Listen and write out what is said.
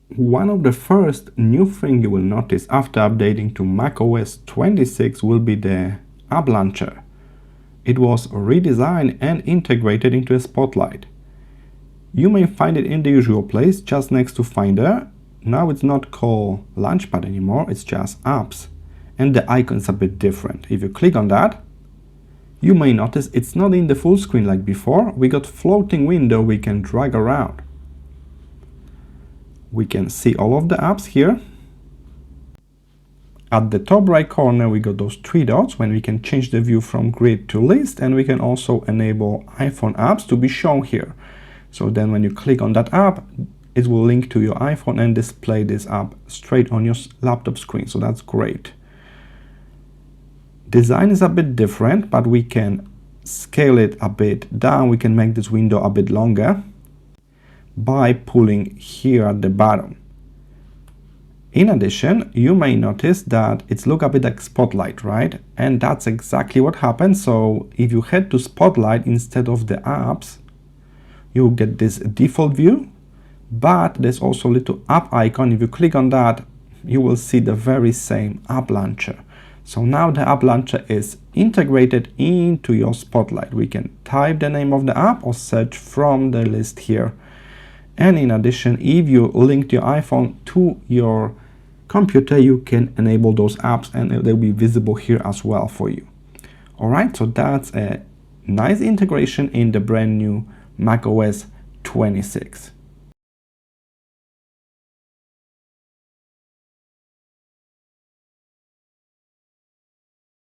One of the first new things you will notice after updating to macOS 26 will be the app launcher. It was redesigned and integrated into a Spotlight. You may find it in the usual place, just next to Finder. Now it's not called Launchpad anymore, it's just Apps. And the icon is a bit different. If you click on that, you may notice it's not in the full screen like before. We got floating window we can drag around. We can see all of the apps here. At the top right corner, we got those three dots when we can change the view from grid to list, and we can also enable iPhone apps to be shown here. So then when you click on that app, it will link to your iPhone and display this app straight on your laptop screen. So that's great. Design is a bit different, but we can scale it a bit down. We can make this window a bit longer by pulling here at the bottom. In addition, you may notice that it's look a bit like Spotlight, right? And that's exactly what happens. So if you head to Spotlight instead of the apps, you get this default view, but there's also a little app icon. If you click on that, you will see the very same app launcher. So now the app launcher is integrated into your Spotlight. We can type the name of the app or search from the list here. And in addition, if you link your iPhone to your computer, you can enable those apps and they'll be visible here as well for you. All right, so that's a nice integration in the brand new macOS 26.